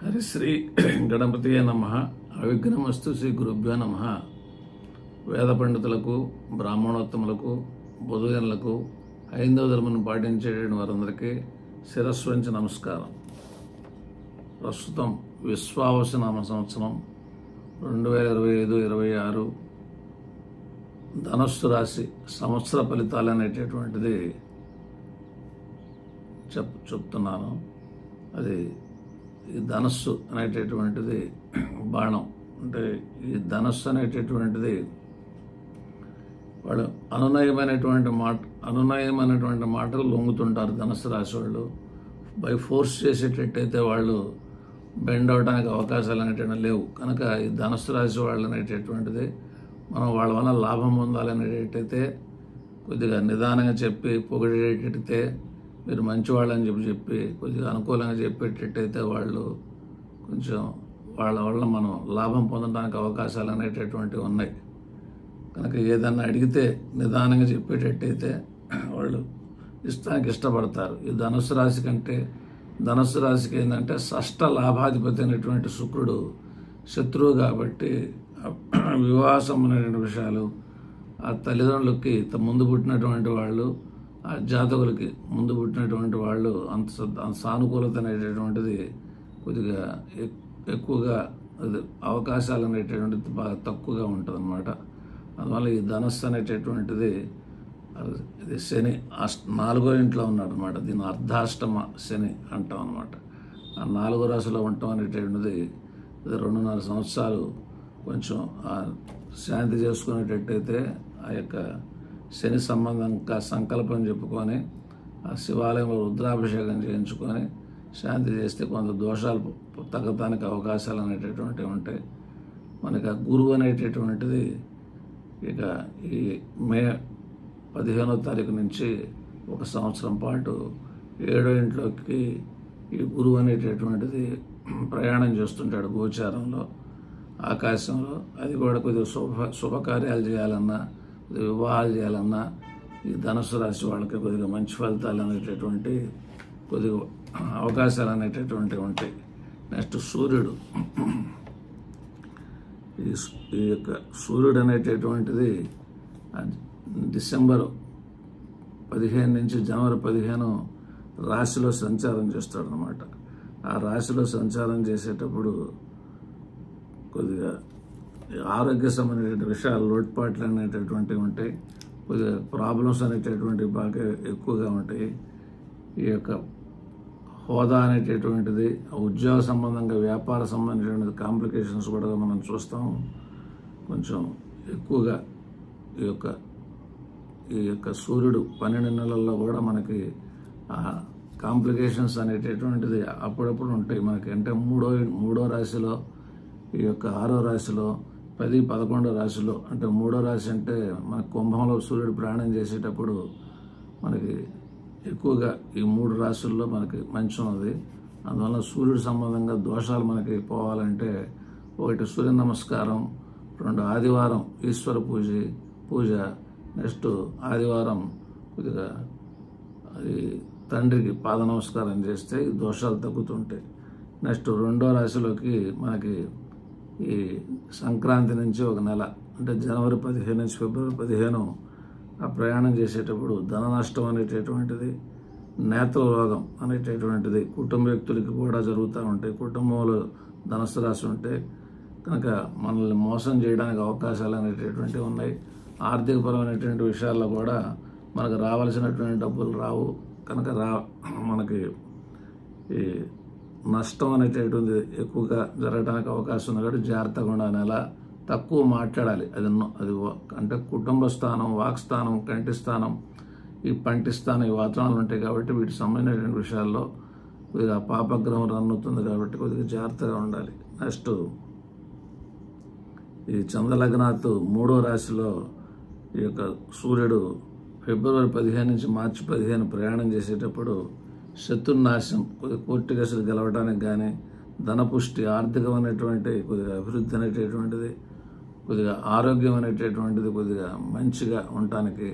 హరిశ్రీ గణపతియే నమః. అవిఘ్నమస్తు శ్రీ గురుభ్యో నమః. వేద పండితులకు, బ్రాహ్మణోత్తములకు, బుధజనులకు, హైందవ ధర్మను పాటించేటువంటి వారందరికీ శిరస్సు వంచి నమస్కారం. ప్రస్తుతం విశ్వావసనామ సంవత్సరం 2025-26 ధనస్సు రాశి సంవత్సర ఫలితాలు అనేటటువంటిది చెప్తున్నాను. అది ఈ ధనస్సు అనేటటువంటిది బాణం. అంటే ఈ ధనస్సు అనేటటువంటిది వాళ్ళు అనునయమైనటువంటి మాటలు లొంగుతుంటారు. ధనస్సు రాశి వాళ్ళు బై ఫోర్స్ చేసేటట్టయితే వాళ్ళు బెండ్ అవడానికి అవకాశాలు అనేటువంటి లేవు. కనుక ఈ ధనస్సు రాశి వాళ్ళు అనేటటువంటిది మనం వాళ్ళ వల్ల లాభం పొందాలనేటట్టయితే కొద్దిగా నిదానంగా చెప్పి పొగిడేటట్టయితే, మీరు మంచివాళ్ళని చెప్పి కొద్దిగా అనుకూలంగా చెప్పేటట్టయితే వాళ్ళు కొంచెం వాళ్ళ వల్ల మనం లాభం పొందడానికి అవకాశాలు అనేటటువంటివి ఉన్నాయి. కనుక ఏదన్నా అడిగితే నిదానంగా చెప్పేటట్టయితే వాళ్ళు ఇష్టానికి ఇష్టపడతారు. ఈ ధనుస్సు రాశి కంటే ధనుస్సు రాశికి ఏంటంటే షష్ఠ లాభాధిపతి అయినటువంటి శుక్రుడు శత్రువు కాబట్టి వివాహ సంబంధమైన విషయాలు, ఆ తల్లిదండ్రులకి ముందు పుట్టినటువంటి వాళ్ళు, ఆ జాతకులకి ముందు పుట్టినటువంటి వాళ్ళు అంత సానుకూలత అనేటటువంటిది కొద్దిగా ఎక్కువగా అవకాశాలు అనేటటువంటిది బాగా తక్కువగా ఉంటుంది అన్నమాట. అందువల్ల ఈ ధనస్సు అనేటటువంటిది ఇది శని 4వ ఇంట్లో ఉన్నాడు అనమాట. దీన్ని అర్ధాష్టమ శని అంటాం అనమాట. ఆ 4వ రాశిలో ఉండటం అనేటటువంటిది 2.5 సంవత్సరాలు కొంచెం శాంతి చేసుకునేటట్టయితే ఆ యొక్క శని సంబంధంగా సంకల్పం చెప్పుకొని ఆ శివాలయంలో రుద్రాభిషేకం చేయించుకొని శాంతి చేస్తే కొంత దోషాలు తగ్గటానికి అవకాశాలు అనేటటువంటివి ఉంటాయి. మనకి ఆ గురువు అనేటటువంటిది ఇక ఈ మే 15వ తారీఖు నుంచి 1 సంవత్సరం పాటు 7వ ఇంట్లోకి ఈ గురువు అనేటటువంటిది ప్రయాణం చేస్తుంటాడు గోచారంలో, ఆకాశంలో. అది కూడా కొద్దిగా శుభకార్యాలు చేయాలన్నా, వివాహాలు చేయాలన్నా ఈ ధనుస్సు రాశి వాళ్ళకి కొద్దిగా మంచి ఫలితాలు అనేటటువంటి కొద్దిగా అవకాశాలు అనేటటువంటివి ఉంటాయి. నెక్స్ట్ సూర్యుడు. ఈ యొక్క సూర్యుడు అనేటటువంటిది డిసెంబర్ 15 నుంచి జనవరి 15 రాశిలో సంచారం చేస్తాడు అనమాట. ఆ రాశిలో సంచారం చేసేటప్పుడు కొద్దిగా ఆరోగ్య సంబంధించిన విషయాలు, లోటుపాట్లు అనేటటువంటివి ఉంటాయి. కొద్దిగా ప్రాబ్లమ్స్ అనేటటువంటివి బాగా ఎక్కువగా ఉంటాయి. ఈ యొక్క హోదా అనేటటువంటిది, ఉద్యోగ సంబంధంగా, వ్యాపార సంబంధించినటువంటి కాంప్లికేషన్స్ కూడా మనం చూస్తాం. కొంచెం ఎక్కువగా ఈ యొక్క సూర్యుడు 12 నెలల్లో కూడా మనకి ఆ కాంప్లికేషన్స్ అనేటటువంటిది అప్పుడప్పుడు ఉంటాయి మనకి. అంటే మూడో రాశిలో, ఈ యొక్క 6వ రాశిలో, 10, 11 రాశిలో, అంటే 3వ రాశి అంటే మన కుంభంలో సూర్యుడు ప్రయాణం చేసేటప్పుడు మనకి ఎక్కువగా ఈ 3 రాశుల్లో మనకి మంచి ఉన్నది. అందువల్ల సూర్యుడి సంబంధంగా దోషాలు మనకి పోవాలంటే 1 సూర్య నమస్కారం, 2 ఆదివారం ఈశ్వర పూజ, నెక్స్ట్ ఆదివారం కొద్దిగా అది తండ్రికి పాద నమస్కారం చేస్తే ఈ దోషాలు తగ్గుతుంటాయి. నెక్స్ట్ 2వ రాశిలోకి మనకి ఈ సంక్రాంతి నుంచి 1 నెల, అంటే జనవరి 15 నుంచి ఫిబ్రవరి 15 ఆ ప్రయాణం చేసేటప్పుడు ధన నష్టం అనేటటువంటిది, నేత్ర రోగం అనేటటువంటిది కుటుంబ వ్యక్తులకి కూడా జరుగుతూ ఉంటాయి. కుటుంబంలో ధనస్సు రాశి ఉంటే కనుక మనల్ని మోసం చేయడానికి అవకాశాలు అనేటటువంటివి ఉన్నాయి. ఆర్థికపరమైనటువంటి విషయాల్లో కూడా మనకు రావాల్సినటువంటి డబ్బులు రావు. కనుక మనకి ఈ నష్టం అనేటటువంటిది ఎక్కువగా జరగడానికి అవకాశం ఉంది. కాబట్టి జాగ్రత్తగా ఉండాలి. అలా తక్కువ మాట్లాడాలి. అది అంటే కుటుంబ స్థానం, వాక్స్థానం, కంటి స్థానం, ఈ పంటి స్థానం, ఈ వాతావరణాలు ఉంటాయి. కాబట్టి వీటికి సంబంధించినటువంటి విషయాల్లో కొద్దిగా పాపగ్రహం రన్ అవుతుంది కాబట్టి కొద్దిగా జాగ్రత్తగా ఉండాలి. నెక్స్ట్ ఈ చంద్రలగ్నాత్ 3వ రాశిలో ఈ యొక్క సూర్యుడు ఫిబ్రవరి 15 నుంచి మార్చి 15 ప్రయాణం చేసేటప్పుడు శత్రునాశం, కొద్దిగా కోర్టు కేసులు గెలవడానికి కానీ, ధనపుష్టి, ఆర్థికమైనటువంటి కొద్దిగా అభివృద్ధి అనేటటువంటిది, కొద్దిగా ఆరోగ్యం అనేటటువంటిది కొద్దిగా మంచిగా ఉండటానికి,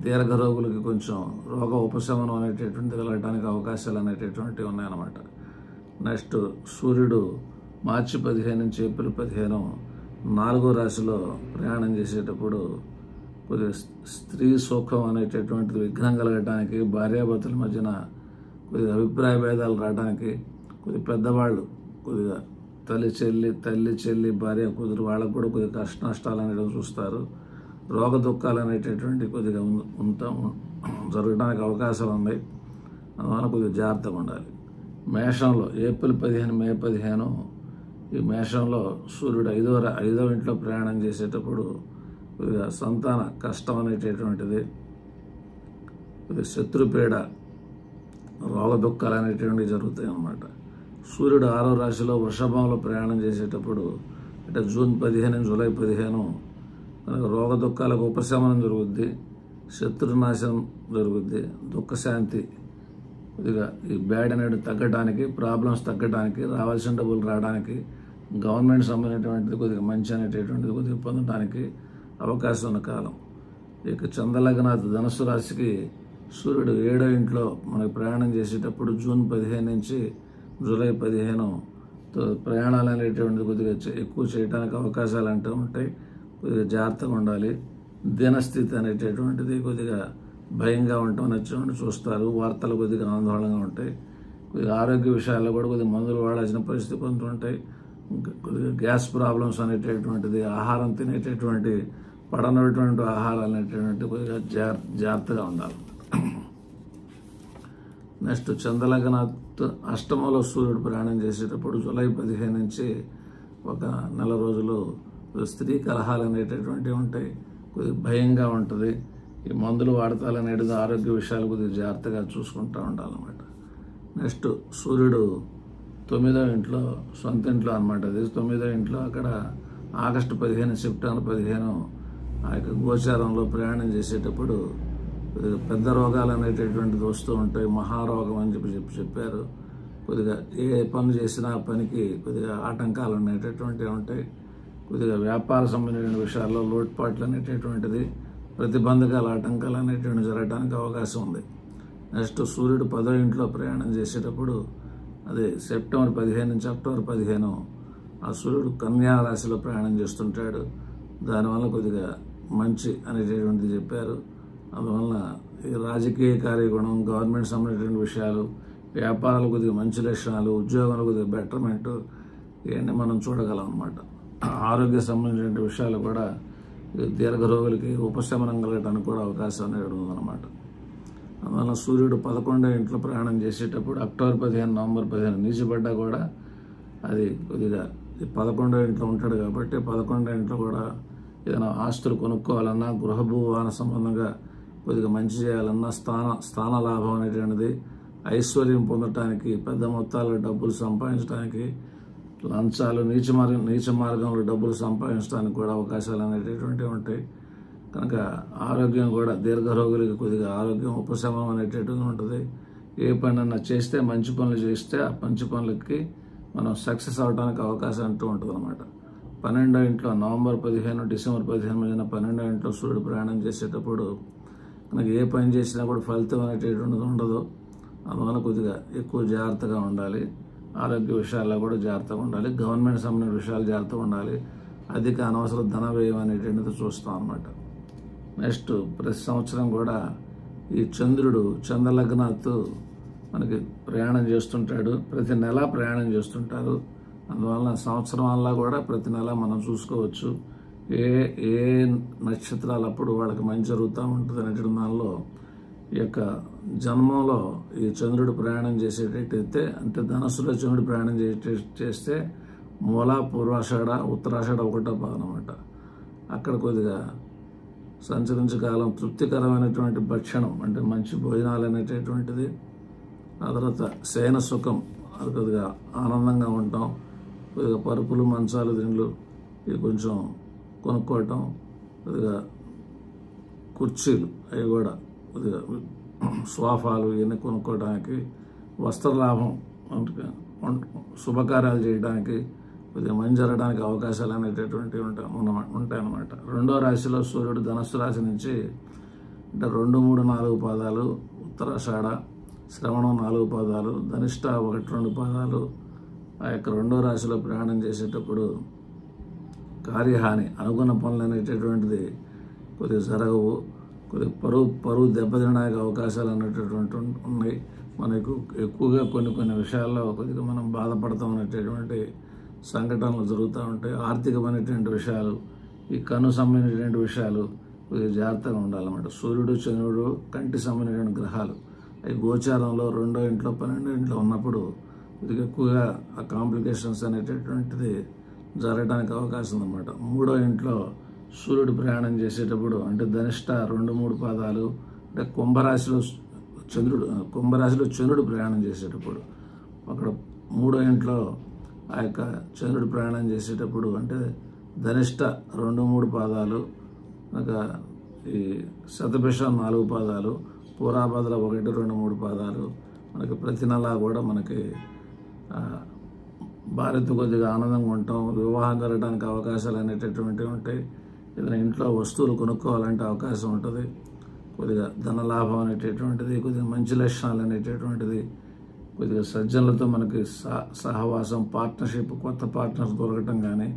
దీర్ఘ రోగులకి కొంచెం రోగ ఉపశమనం అనేటటువంటిది కలగడానికి అవకాశాలు అనేటటువంటివి ఉన్నాయన్నమాట. నెక్స్ట్ సూర్యుడు మార్చి 15 నుంచి ఏప్రిల్ 15 4వ రాశిలో ప్రయాణం చేసేటప్పుడు కొద్దిగా స్త్రీ సుఖం అనేటటువంటిది విఘ్నం కలగటానికి, భార్యాభర్తల మధ్యన కొద్దిగా అభిప్రాయ భేదాలు రావడానికి, కొద్దిగా పెద్దవాళ్ళు కొద్దిగా తల్లి చెల్లి భార్య కూతురు వాళ్ళకు కూడా కొద్దిగా కష్ట నష్టాలు అనేవి చూస్తారు. రోగ దుఃఖాలు అనేటటువంటి కొద్దిగా జరగడానికి అవకాశాలు ఉన్నాయి. అందువల్ల కొద్దిగా జాగ్రత్తగా ఉండాలి. మేషంలో ఏప్రిల్ 15 మే 15 ఈ మేషంలో సూర్యుడు 5వ ఇంట్లో ప్రయాణం చేసేటప్పుడు కొద్దిగా సంతాన కష్టం అనేటటువంటిది, కొద్దిగా శత్రుపీడ, రోగ దుఃఖాలు అనేటువంటివి జరుగుతాయి అన్నమాట. సూర్యుడు 6వ రాశిలో వృషభంలో ప్రయాణం చేసేటప్పుడు అంటే జూన్ 15 జూలై 15 మనకు రోగ దుఃఖాలకు ఉపశమనం జరుగుద్ది, శత్రునాశనం జరుగుద్ది, దుఃఖశాంతి కొద్దిగా ఈ బ్యాడ్ అనేది తగ్గడానికి, ప్రాబ్లమ్స్ తగ్గడానికి, రావాల్సిన డబ్బులు రావడానికి, గవర్నమెంట్ సంబంధించినటువంటిది కొద్దిగా మంచి అనేటటువంటిది కొద్దిగా పొందడానికి అవకాశం ఉన్న కాలం. ఇక చంద్రలగ్నాథ్ ధనుసు రాశికి సూర్యుడు 7వ ఇంట్లో మనకు ప్రయాణం చేసేటప్పుడు జూన్ 15 నుంచి జూలై 15 ప్రయాణాలు అనేటువంటిది కొద్దిగా ఎక్కువ చేయడానికి అవకాశాలు అంటూ ఉంటాయి. కొద్దిగా జాగ్రత్తగా ఉండాలి. దినస్థితి అనేటటువంటిది కొద్దిగా భయంగా ఉండటం చూస్తారు. వార్తలు కొద్దిగా ఆందోళనగా ఉంటాయి. కొద్దిగా ఆరోగ్య విషయాల్లో కూడా కొద్దిగా మందులు వాడాల్సిన పరిస్థితి కొంత ఉంటాయి. కొద్దిగా గ్యాస్ ప్రాబ్లమ్స్ అనేటటువంటిది, ఆహారం తినేటటువంటి పడనటువంటి ఆహారాలు అనేటటువంటి కొద్దిగా జాగ్రత్తగా ఉండాలి. నెక్స్ట్ చంద్రలగ్నాథ్ అష్టమంలో సూర్యుడు ప్రయాణం చేసేటప్పుడు జూలై 15 నుంచి ఒక నెల రోజులు స్త్రీ కలహాలు అనేటటువంటివి ఉంటాయి. కొద్దిగా భయంగా ఉంటుంది. ఈ మందులు వాడతాలనేది ఆరోగ్య విషయాలు కొద్దిగా జాగ్రత్తగా చూసుకుంటూ ఉండాలన్నమాట. నెక్స్ట్ సూర్యుడు 9వ ఇంట్లో, సొంత ఇంట్లో అనమాట. అది 9వ ఇంట్లో అక్కడ ఆగస్టు 15 సెప్టెంబర్ 15 ఆ యొక్క గోచారంలో ప్రయాణం చేసేటప్పుడు కొద్దిగా పెద్ద రోగాలు అనేటటువంటిది వస్తూ ఉంటాయి. మహారోగం అని చెప్పారు. కొద్దిగా ఏ పని చేసినా పనికి కొద్దిగా ఆటంకాలు అనేటటువంటివి ఉంటాయి. కొద్దిగా వ్యాపార సంబంధించిన విషయాల్లో లోటుపాట్లు అనేటటువంటిది, ప్రతిబంధకాలు, ఆటంకాలు అనేటువంటి జరగడానికి అవకాశం ఉంది. నెక్స్ట్ సూర్యుడు 10వ ఇంట్లో ప్రయాణం చేసేటప్పుడు అదే సెప్టెంబర్ 15 నుంచి అక్టోబర్ 15 ఆ సూర్యుడు కన్యా రాశిలో ప్రయాణం చేస్తుంటాడు. దానివల్ల కొద్దిగా మంచి అనేటటువంటిది చెప్పారు. అందువల్ల ఈ రాజకీయ కార్యగుణం, గవర్నమెంట్ సంబంధించిన విషయాలు, వ్యాపారాలు కొద్దిగా మంచి లక్షణాలు, ఉద్యోగాలు కొద్దిగా బెటర్మెంట్ ఇవన్నీ మనం చూడగలం అన్నమాట. ఆరోగ్య సంబంధించిన విషయాలు కూడా దీర్ఘ రోగులకి ఉపశమనం కలగడానికి కూడా అవకాశం అనేది ఉందన్నమాట. అందువల్ల సూర్యుడు 11వ ఇంట్లో ప్రయాణం చేసేటప్పుడు అక్టోబర్ 15 నవంబర్ 15 నీచిపడ్డా కూడా అది కొద్దిగా 11వ ఇంట్లో ఉంటాడు కాబట్టి 11వ ఇంట్లో కూడా ఏదైనా ఆస్తులు కొనుక్కోవాలన్నా, గృహభూవాన సంబంధంగా కొద్దిగా మంచి చేయాలన్నా, స్థాన లాభం అనేటువంటిది, ఐశ్వర్యం పొందటానికి, పెద్ద మొత్తాల్లో డబ్బులు సంపాదించడానికి, లంచాలు, నీచ మార్గంలో డబ్బులు సంపాదించడానికి కూడా అవకాశాలు అనేటటువంటివి ఉంటాయి. కనుక ఆరోగ్యం కూడా దీర్ఘ రోగులకి కొద్దిగా ఆరోగ్యం ఉపశమనం అనేటటువంటిది ఉంటుంది. ఏ పనన్నా చేస్తే, మంచి పనులు చేస్తే ఆ మంచి పనులకి మనం సక్సెస్ అవడానికి అవకాశం అంటూ ఉంటుంది అన్నమాట. 12వ ఇంట్లో నవంబర్ 15 డిసెంబర్ 15 మధ్యన 12వ ఇంట్లో సూర్యుడు ప్రయాణం చేసేటప్పుడు మనకి ఏ పని చేసినా కూడా ఫలితం అనేటటువంటిది ఉండదు. అందువల్ల కొద్దిగా ఎక్కువ జాగ్రత్తగా ఉండాలి. ఆరోగ్య విషయాల్లో కూడా జాగ్రత్తగా ఉండాలి. గవర్నమెంట్ సంబంధించిన విషయాలు జాగ్రత్తగా ఉండాలి. అధిక అనవసర ధన వ్యయం అనేటువంటిది చూస్తాం అన్నమాట. నెక్స్ట్ ప్రతి సంవత్సరం కూడా ఈ చంద్రుడు చంద్రలగ్నాథ్ మనకి ప్రయాణం చేస్తుంటాడు. ప్రతి నెల ప్రయాణం చేస్తుంటారు. అందువల్ల సంవత్సరం వల్ల కూడా ప్రతి నెల మనం చూసుకోవచ్చు ఏ నక్షత్రాలు అప్పుడు వాళ్ళకి మంచి జరుగుతూ ఉంటుంది అనేటువంటి దానిలో ఈ యొక్క జన్మంలో ఈ చంద్రుడు ప్రయాణం చేసేటట్టయితే, అంటే ధనస్సులో చంద్రుడు ప్రయాణం చేస్తే మూల, పూర్వాషాఢ, ఉత్తరాషాఢ 1వ భాగం అన్నమాట. అక్కడ కొద్దిగా సంచరించే కాలం, తృప్తికరమైనటువంటి భక్షణం అంటే మంచి భోజనాలు అనేటటువంటిది, ఆ తర్వాత శయన సుఖం, అది కొద్దిగా ఆనందంగా ఉంటాం. కొద్దిగా పరుపులు, మంచాలు, దిండ్లు ఇవి కొంచెం కొనుక్కోవటం, కొద్దిగా కుర్చీలు అవి కూడా కొద్దిగా సోఫాలు ఇవన్నీ కొనుక్కోవడానికి, వస్త్రలాభం, శుభకార్యాలు చేయడానికి, కొద్దిగా మంచి జరగడానికి అవకాశాలు అనేటటువంటివి ఉంటాయన్నమాట. 2వ రాశిలో సూర్యుడు ధనుస్సు రాశి నుంచి అంటే 2, 3, 4 పాదాలు, ఉత్తరాషాఢ, శ్రవణం 4 పాదాలు, ధనిష్ట 1, 2 పాదాలు, ఆ యొక్క 2వ రాశిలో ప్రయాణం చేసేటప్పుడు కార్యహాని, అనుకున్న పనులు అనేటటువంటిది కొద్దిగా జరగవు. కొద్దిగా పరువు దెబ్బతినడానికి అవకాశాలు అనేటటువంటి ఉన్నాయి. మనకు ఎక్కువగా కొన్ని విషయాల్లో కొద్దిగా మనం బాధపడతాం అనేటటువంటి సంఘటనలు జరుగుతూ ఉంటాయి. ఆర్థికమైనటువంటి విషయాలు, ఈ కన్ను సంబంధించినటువంటి విషయాలు కొద్దిగా జాగ్రత్తగా ఉండాలన్నమాట. సూర్యుడు, చంద్రుడు కంటి సంబంధించిన గ్రహాలు అవి గోచారంలో 2వ ఇంట్లో 12వ ఇంట్లో ఉన్నప్పుడు కొద్దిగా ఎక్కువగా ఆ కాంప్లికేషన్స్ అనేటటువంటిది జరగడానికి అవకాశం ఉందన్నమాట. 3వ ఇంట్లో సూర్యుడు ప్రయాణం చేసేటప్పుడు అంటే ధనిష్ట 2, 3 పాదాలు, అంటే కుంభరాశిలో చంద్రుడు ప్రయాణం చేసేటప్పుడు అక్కడ 3వ ఇంట్లో ఆ యొక్క చంద్రుడు ప్రయాణం చేసేటప్పుడు అంటే ధనిష్ట 2, 3 పాదాలు, ఇంకా ఈ శతభిషం 4 పాదాలు, పూరాభద్ర 1, 2, 3 పాదాలు మనకి ప్రతి నెల కూడా మనకి భార్యతో కొద్దిగా ఆనందంగా ఉంటాం. వివాహం జరగడానికి అవకాశాలు అనేటటువంటివి ఉంటాయి. ఏదైనా ఇంట్లో వస్తువులు కొనుక్కోవాలంటే అవకాశం ఉంటుంది. కొద్దిగా ధనలాభం అనేటటువంటిది, కొద్దిగా మంచి లక్షణాలు అనేటటువంటిది, కొద్దిగా సజ్జనులతో మనకి సహవాసం, పార్ట్నర్షిప్, కొత్త పార్ట్నర్స్ దొరకటం కానీ,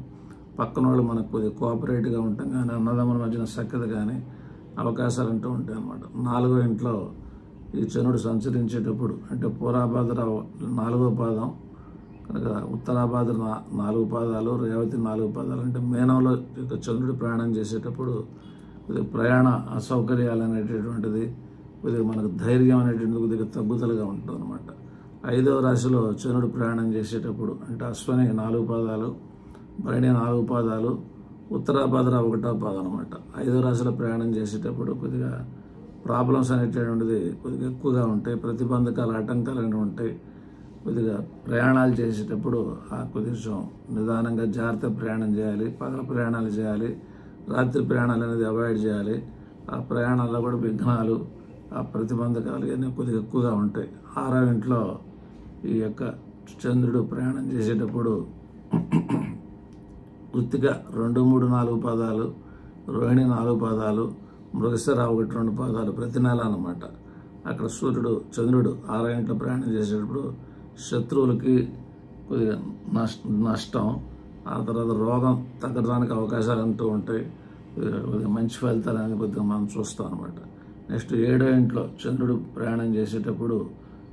పక్కన వాళ్ళు మనకు కొద్దిగా కోఆపరేటివ్గా ఉండటం కానీ, అన్నదమ్ముల మధ్యన సఖ్యత కానీ అవకాశాలు అంటూ ఉంటాయి అన్నమాట. 4వ ఇంట్లో ఈ చంద్రుడు సంచరించేటప్పుడు అంటే పూరాభాద్ర 4వ పాదం, కనుక ఉత్తరాభాద్ర 4 పాదాలు, రేవతి 4 పాదాలు, అంటే మీనంలో చంద్రుడు ప్రయాణం చేసేటప్పుడు కొద్దిగా ప్రయాణ అసౌకర్యాలు అనేటటువంటిది, కొద్దిగా మనకు ధైర్యం అనేటువంటిది కొద్దిగా తగ్గుదలగా ఉంటుంది అనమాట. 5వ రాశిలో చంద్రుడు ప్రయాణం చేసేటప్పుడు అంటే అశ్వని 4 పాదాలు, భరణి 4 పాదాలు, ఉత్తరాభాద్ర 1వ పాదం అనమాట. 5వ రాశిలో ప్రయాణం చేసేటప్పుడు కొద్దిగా ప్రాబ్లమ్స్ అనేటటువంటిది కొద్దిగా ఎక్కువగా ఉంటాయి. ప్రతిబంధకాలు, ఆటంకాలు అనేవి ఉంటాయి. కొద్దిగా ప్రయాణాలు చేసేటప్పుడు కొంచెం నిదానంగా జాగ్రత్త ప్రయాణం చేయాలి. పగల ప్రయాణాలు చేయాలి, రాత్రి ప్రయాణాలు అనేది అవాయిడ్ చేయాలి. ఆ ప్రయాణాల్లో కూడా విఘ్నాలు, ఆ ప్రతిబంధకాలు ఇవన్నీ కొద్దిగా ఎక్కువగా ఉంటాయి. 6వ ఇంట్లో ఈ యొక్క చంద్రుడు ప్రయాణం చేసేటప్పుడు కృత్తిక 2, 3, 4 పాదాలు, రోహిణి 4 పాదాలు, మృగశిర 1, 2 పాదాలు ప్రతి నెల అన్నమాట. అక్కడ చంద్రుడు 6వ ఇంట్లో ప్రయాణం చేసేటప్పుడు శత్రువులకి కొద్దిగా నష్టం, ఆ తర్వాత రోగం తగ్గడానికి అవకాశాలు అంటూ ఉంటాయి. కొద్దిగా మంచి ఫలితాలు అనేది కొద్దిగా మనం చూస్తాం అనమాట. నెక్స్ట్ 7వ ఇంట్లో చంద్రుడు ప్రయాణం చేసేటప్పుడు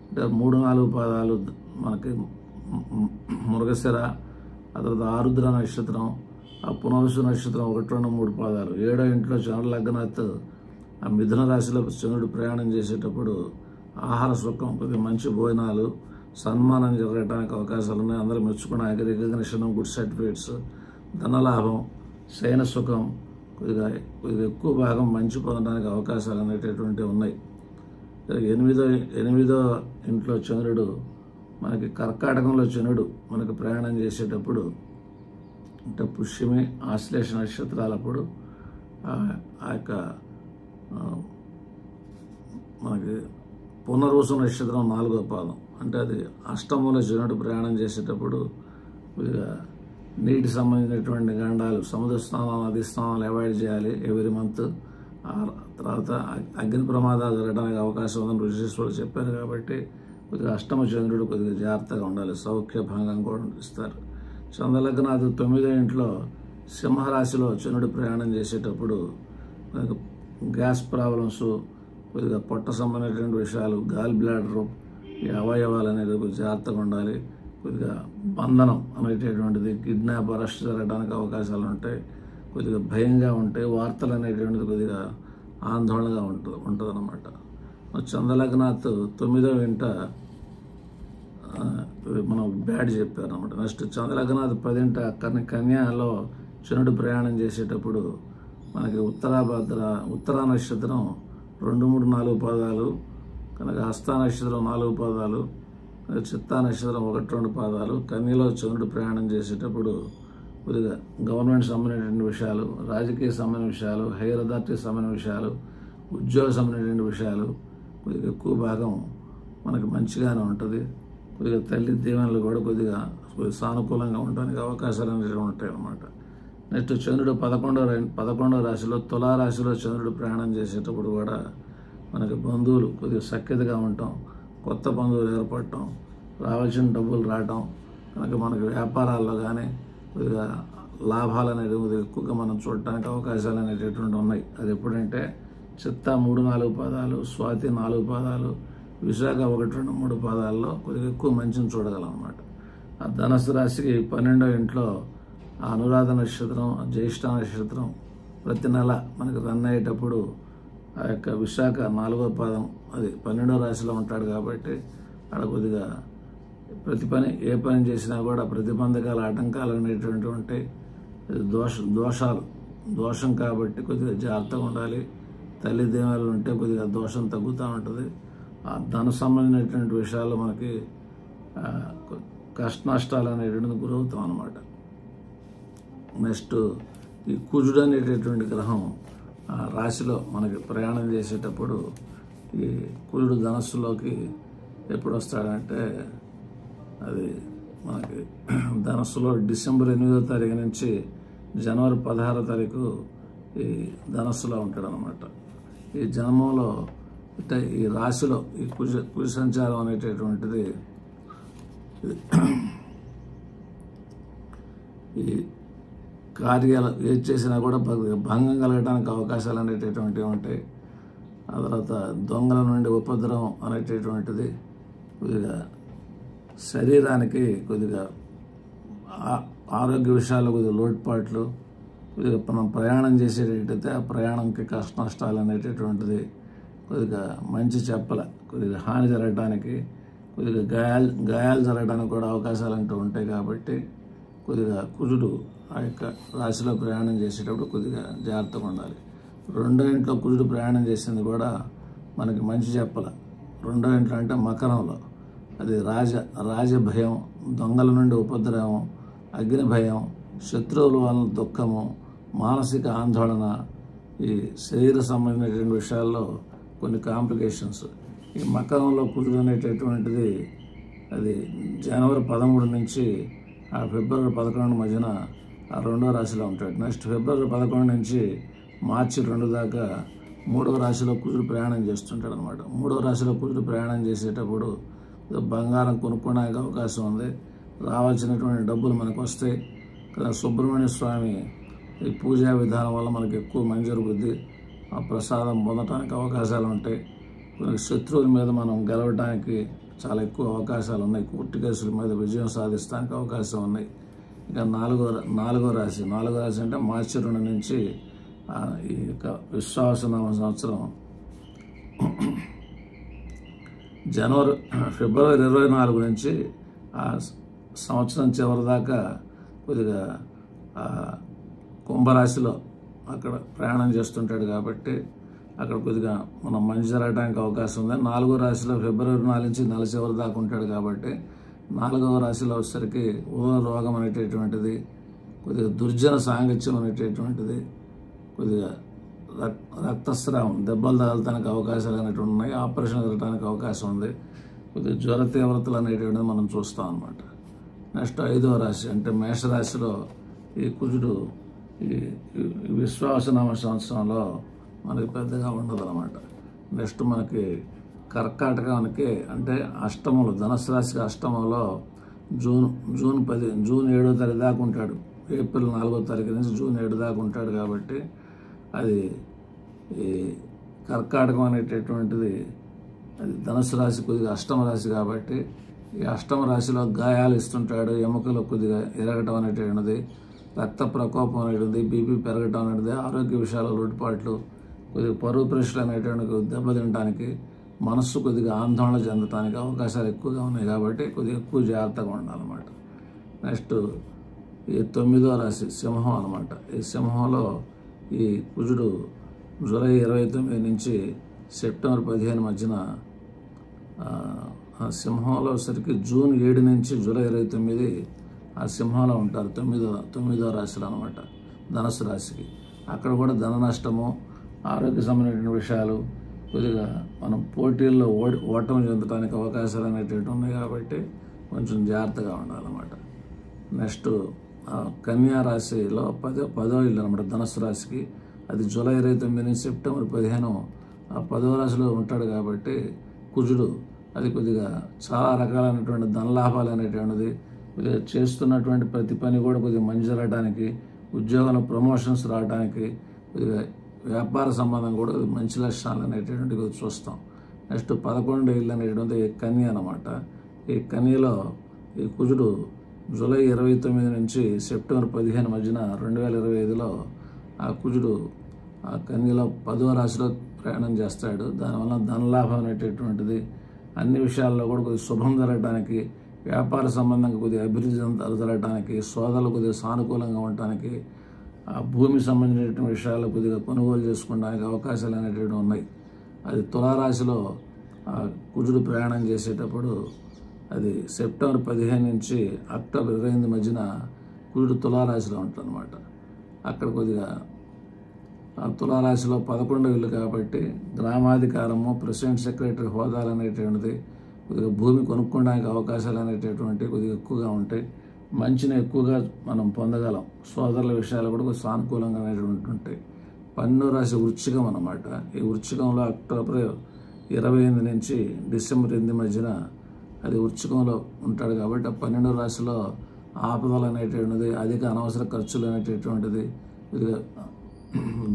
అంటే 3, 4 పాదాలు మనకి మృగశిర, ఆ తర్వాత ఆరుద్ర నక్షత్రం, ఆ పునర్వసు నక్షత్రం 1, 2, 3 పాదాలు. 7వ ఇంట్లో చంద్ర లగ్నాత్ ఆ మిథున రాశిలో చంద్రుడు ప్రయాణం చేసేటప్పుడు ఆహార సుఖం, కొద్దిగా మంచి భోజనాలు, సన్మానం జరగడానికి అవకాశాలు ఉన్నాయి. అందరూ మెచ్చుకోవడానికి రికగ్నిషన్, గుడ్ సర్టిఫికేట్స్, ధనలాభం, శయన సుఖం, కొద్దిగా ఎక్కువ భాగం మంచి పొందడానికి అవకాశాలు అనేటటువంటివి ఉన్నాయి. 8వ ఇంట్లో చంద్రుడు మనకి కర్కాటకంలో చంద్రుడు మనకి ప్రయాణం చేసేటప్పుడు అంటే పుష్యమి, ఆశ్లేష నక్షత్రాలప్పుడు ఆ యొక్క మనకి పునర్వసు నక్షత్రం 4వ పాదం అంటే అది అష్టమంలో చంద్రుడు ప్రయాణం చేసేటప్పుడు కొద్దిగా నీటి సంబంధించినటువంటి గండాలు, సముద్ర స్నానాలు, నదీ స్నానాలు అవాయిడ్ చేయాలి ఎవ్రీ మంత్. తర్వాత అగ్ని ప్రమాదాలు జరగడానికి అవకాశం ఉందని ఋషీశ్వరులు చెప్పారు. కాబట్టి కొద్దిగా అష్టమ చంద్రుడు కొద్దిగా జాగ్రత్తగా ఉండాలి. సౌఖ్య భంగం కూడా ఇస్తారు. చంద్రలగ్నాథ్ 9వ ఇంట్లో సింహరాశిలో చంద్రుడు ప్రయాణం చేసేటప్పుడు మనకు గ్యాస్ ప్రాబ్లమ్స్, కొద్దిగా పొట్ట సంబంధించినటువంటి విషయాలు, గాల్ బ్లాడరు, ఈ అవయవాలు అనేది కొద్దిగా జాగ్రత్తగా ఉండాలి. కొద్దిగా బంధనం అనేటటువంటిది, కిడ్నాప్, అరెస్ట్ జరగడానికి అవకాశాలు ఉంటాయి. కొద్దిగా భయంగా ఉంటాయి. వార్తలు అనేటువంటిది కొద్దిగా ఆందోళనగా ఉంటుంది అన్నమాట. చంద్రలగ్నాథ్ 9వ ఇంట మనం బ్యాడ్ చెప్పారు అనమాట. నెక్స్ట్ చంద్రలగ్నాథ్ 10వ ఇంట కన్యాలో చంద్రుడు ప్రయాణం చేసేటప్పుడు మనకి ఉత్తరా నక్షత్రం 2, 3, 4 పాదాలు, కనుక హస్త నక్షత్రం 4 పాదాలు, చిత్తా నక్షత్రం 1, 2 పాదాలు. కన్యలో చంద్రుడు ప్రయాణం చేసేటప్పుడు కొద్దిగా గవర్నమెంట్ సంబంధించిన విషయాలు, రాజకీయ సంబంధించిన విషయాలు, హైయర్ అథారిటీ సంబంధించిన విషయాలు, ఉద్యోగ సంబంధించిన విషయాలు కొద్దిగా ఎక్కువ భాగం మనకి మంచిగానే ఉంటుంది. కొద్దిగా తల్లి దీవెనలు కూడా కొద్దిగా సానుకూలంగా ఉండడానికి అవకాశాలు అనేవి ఉంటాయి అన్నమాట. నెక్స్ట్ చంద్రుడు 11వ రాశిలో తులారాశిలో చంద్రుడు ప్రయాణం చేసేటప్పుడు కూడా మనకి బంధువులు కొద్దిగా సఖ్యతగా ఉంటాం, కొత్త బంధువులు ఏర్పడటం, రావాల్సిన డబ్బులు రావటం, కనుక మనకి వ్యాపారాల్లో కానీ కొద్దిగా లాభాలు అనేది కొద్దిగా ఎక్కువగా మనం చూడటానికి అవకాశాలు అనేటటువంటి ఉన్నాయి. అది ఎప్పుడంటే చిత్త 3-4 పాదాలు, స్వాతి 4 పాదాలు, విశాఖ 1-2-3 పాదాల్లో కొద్దిగా ఎక్కువ మంచిని చూడగలం అన్నమాట. ఆ ధనుసు రాశికి 12వ ఇంట్లో ఆ అనురాధ నక్షత్రం, జ్యేష్ఠ నక్షత్రం ప్రతి నెల మనకి రన్ అయ్యేటప్పుడు ఆ యొక్క విశాఖ 4వ పాదం అది 12వ రాశిలో ఉంటాడు కాబట్టి అక్కడ కొద్దిగా ప్రతి పని ఏ పని చేసినా కూడా ప్రతిబంధకాలు, ఆటంకాలు అనేటువంటివి ఉంటాయి. దోషం కాబట్టి కొద్దిగా జాగ్రత్తగా ఉండాలి. తల్లి దేవాలు ఉంటే కొద్దిగా దోషం తగ్గుతూ ఉంటుంది. ఆ ధన సంబంధించినటువంటి విషయాల్లో మనకి కష్ట నష్టాలు అనేటువంటిది గురవుతాం అన్నమాట. నెక్స్ట్ ఈ కుజుడు అనేటటువంటి గ్రహం రాశిలో మనకి ప్రయాణం చేసేటప్పుడు ఈ కుజుడు ధనస్సులోకి ఎప్పుడు వస్తాడంటే అది మనకి ధనస్సులో డిసెంబర్ 8వ తారీఖు నుంచి జనవరి 16వ తారీఖు ఈ ధనస్సులో ఉంటాడు అన్నమాట. ఈ జన్మంలో అంటే ఈ రాశిలో ఈ కుజ సంచారం అనేటటువంటిది ఈ కార్యాలు ఏది చేసినా కూడా భంగం కలగడానికి అవకాశాలు అనేటటువంటివి ఉంటాయి. ఆ తర్వాత దొంగల నుండి ఉపద్రవం అనేటటువంటిది, కొద్దిగా శరీరానికి కొద్దిగా ఆరోగ్య విషయాల్లో కొద్దిగా లోటుపాట్లు, కొద్దిగా మనం ప్రయాణం చేసేటట్టయితే ఆ ప్రయాణంకి కష్ట నష్టాలు అనేటటువంటిది, కొద్దిగా మంచి చెప్పల కొద్దిగా హాని జరగడానికి, కొద్దిగా గాయాలు జరగడానికి కూడా అవకాశాలు అంటూ ఉంటాయి. కాబట్టి కొద్దిగా కుజుడు ఆ యొక్క రాశిలో ప్రయాణం చేసేటప్పుడు కొద్దిగా జాగ్రత్తగా ఉండాలి. 2వ ఇంట్లో కుజుడు ప్రయాణం చేసింది కూడా మనకి మంచి చెప్పల. 2వ ఇంట్లో అంటే మకరంలో అది రాజ భయం, దొంగల నుండి ఉపద్రవం, అగ్ని భయం, శత్రువుల వలన దుఃఖము, మానసిక ఆందోళన, ఈ శరీర సంబంధించినటువంటి విషయాల్లో కొన్ని కాంప్లికేషన్స్. ఈ మకరంలో కుజుడు అనేటటువంటిది అది జనవరి 13 నుంచి ఆ ఫిబ్రవరి 11 మధ్యన ఆ 2వ రాశిలో ఉంటాడు. నెక్స్ట్ ఫిబ్రవరి 11 నుంచి మార్చి 2 దాకా 3వ రాశిలో కుజుడు ప్రయాణం చేస్తుంటాడు అనమాట. 3వ రాశిలో కుజుడు ప్రయాణం చేసేటప్పుడు బంగారం కొనుక్కోవడానికి అవకాశం ఉంది. రావాల్సినటువంటి డబ్బులు మనకు వస్తాయి కదా. సుబ్రహ్మణ్య స్వామి ఈ పూజా విధానం వల్ల మనకి ఎక్కువ మంచి జరుగుద్ది. ఆ ప్రసాదం పొందడానికి అవకాశాలు ఉంటాయి. కొన్ని శత్రువుల మీద మనం గెలవడానికి చాలా ఎక్కువ అవకాశాలు ఉన్నాయి. కోర్టు కేసుల మీద విజయం సాధిస్తానికి అవకాశం ఉన్నాయి. ఇక నాలుగో రాశి అంటే మార్చి 2 నుంచి ఈ యొక్క విశ్వాసనామ సంవత్సరం ఫిబ్రవరి 24 నుంచి ఆ సంవత్సరం చివరి దాకా కొద్దిగా కుంభరాశిలో అక్కడ ప్రయాణం చేస్తుంటాడు. కాబట్టి అక్కడ కొద్దిగా మనం మంచి జరగడానికి అవకాశం ఉంది. 4వ రాశిలో ఫిబ్రవరి 4 నుంచి నెల చివరి దాకా ఉంటాడు. కాబట్టి 4వ రాశిలో వచ్చేసరికి ఉదర రోగం అనేటటువంటిది, కొద్దిగా దుర్జన సాంగత్యం అనేటటువంటిది, కొద్దిగా రక్తస్రావం, దెబ్బలు తగలటానికి అవకాశాలు అనేటువంటి ఉన్నాయి. ఆపరేషన్ జరగడానికి అవకాశం ఉంది. కొద్దిగా జ్వర తీవ్రతలు అనేటువంటిది మనం చూస్తాం అన్నమాట. నెక్స్ట్ 5వ రాశి అంటే మేషరాశిలో ఈ కుజుడు ఈ విశ్వాసనామ సంవత్సరంలో మనకి పెద్దగా ఉండదు అన్నమాట. నెక్స్ట్ మనకి కర్కాటకానికి అంటే అష్టమంలో, ధనుసు రాశికి అష్టమంలో జూన్ 7వ తారీఖు దాకా ఉంటాడు. ఏప్రిల్ 4వ తారీఖు నుంచి జూన్ 7 దాకా ఉంటాడు. కాబట్టి అది ఈ కర్కాటకం అనేటటువంటిది అది ధనుసు రాశి కొద్దిగా అష్టమ రాశి. కాబట్టి ఈ అష్టమ రాశిలో గాయాలు ఇస్తుంటాడు. ఎముకలు కొద్దిగా ఎరగటం అనేటువంటిది, రక్త ప్రకోపం అనేటువంటిది, బీపీ పెరగటం అనేది, ఆరోగ్య విషయాల లోటుపాట్లు, కొద్దిగా పరువు ప్రశ్నలు అనేటువంటి దెబ్బతినడానికి, మనస్సు కొద్దిగా ఆందోళన చెందడానికి అవకాశాలు ఎక్కువగా ఉన్నాయి. కాబట్టి కొద్దిగా ఎక్కువ జాగ్రత్తగా ఉండాలన్నమాట. నెక్స్ట్ ఈ 9వ రాశి సింహం అనమాట. ఈ సింహంలో ఈ కుజుడు జూలై 29 నుంచి సెప్టెంబర్ 15 మధ్యన ఆ సింహంలో సరికి జూన్ 7 నుంచి జూలై 29 ఆ సింహంలో ఉంటారు. 9వ రాశిలో అనమాట, ధనుసు రాశికి. అక్కడ కూడా ధన నష్టము, ఆరోగ్య సంబంధించిన విషయాలు, కొద్దిగా మనం పోటీల్లో ఓటమి చెందడానికి అవకాశాలు అనేటువంటి ఉన్నాయి. కాబట్టి కొంచెం జాగ్రత్తగా ఉండాలన్నమాట. నెక్స్ట్ కన్యా రాశిలో 10వ ఇల్లు అనమాట ధనుసు రాశికి. అది జూలై 29 నుంచి సెప్టెంబర్ 15 ఆ 10వ రాశిలో ఉంటాడు. కాబట్టి కుజుడు అది కొద్దిగా చాలా రకాలైనటువంటి ధనలాభాలు అనేటువంటిది, కొద్దిగా చేస్తున్నటువంటి ప్రతి పని కూడా కొద్దిగా మంచి జరగడానికి, ఉద్యోగంలో ప్రమోషన్స్ రావడానికి, కొద్దిగా వ్యాపార సంబంధం కూడా మంచి లక్షణాలు అనేటువంటివి చూస్తాం. నెక్స్ట్ 11 ఇల్లు అనేటువంటి కన్య అన్నమాట. ఈ కన్యలో ఈ కుజుడు జూలై 29 నుంచి సెప్టెంబర్ 15 మధ్యన 2025లో ఆ కుజుడు ఆ కన్యలో 10వ రాశిలో ప్రయాణం చేస్తాడు. దానివల్ల ధనలాభం అనేటటువంటిది అన్ని విషయాల్లో కూడా కొద్దిగా శుభం జరగడానికి, వ్యాపార సంబంధంగా కొద్దిగా అభివృద్ధి జరగడానికి, సోదరులు కొద్దిగా సానుకూలంగా ఉండటానికి, ఆ భూమి సంబంధించిన విషయాల్లో కొద్దిగా కొనుగోలు చేసుకోవడానికి అవకాశాలు అనేటువంటివి ఉన్నాయి. అది తులారాశిలో కుజుడు ప్రయాణం చేసేటప్పుడు అది సెప్టెంబర్ 15 నుంచి అక్టోబర్ 28 మధ్యన కుజుడు తులారాశిలో ఉంటుందన్నమాట. అక్కడ కొద్దిగా ఆ తులారాశిలో 11వ ఇల్లు కాబట్టి గ్రామాధికారము, ప్రెసిడెంట్ సెక్రటరీ హోదాలు అనేటువంటిది, కొద్దిగా భూమి కొనుక్కోవడానికి అవకాశాలు అనేటటువంటివి కొద్దిగా ఎక్కువగా ఉంటాయి. మంచిని ఎక్కువగా మనం పొందగలం. సోదరుల విషయాలు కూడా కొద్దిగా సానుకూలంగా అనేటువంటి ఉంటాయి. 12వ రాశి వృశ్చికం అన్నమాట. ఈ వృశ్చికంలో అక్టోబర్ 28 నుంచి డిసెంబర్ 8 మధ్యన అది వృశ్చికంలో ఉంటాడు కాబట్టి ఆ 12వ రాశిలో ఆపదలు అనేటువంటిది, అధిక అనవసర ఖర్చులు అనేటటువంటిది, కొద్దిగా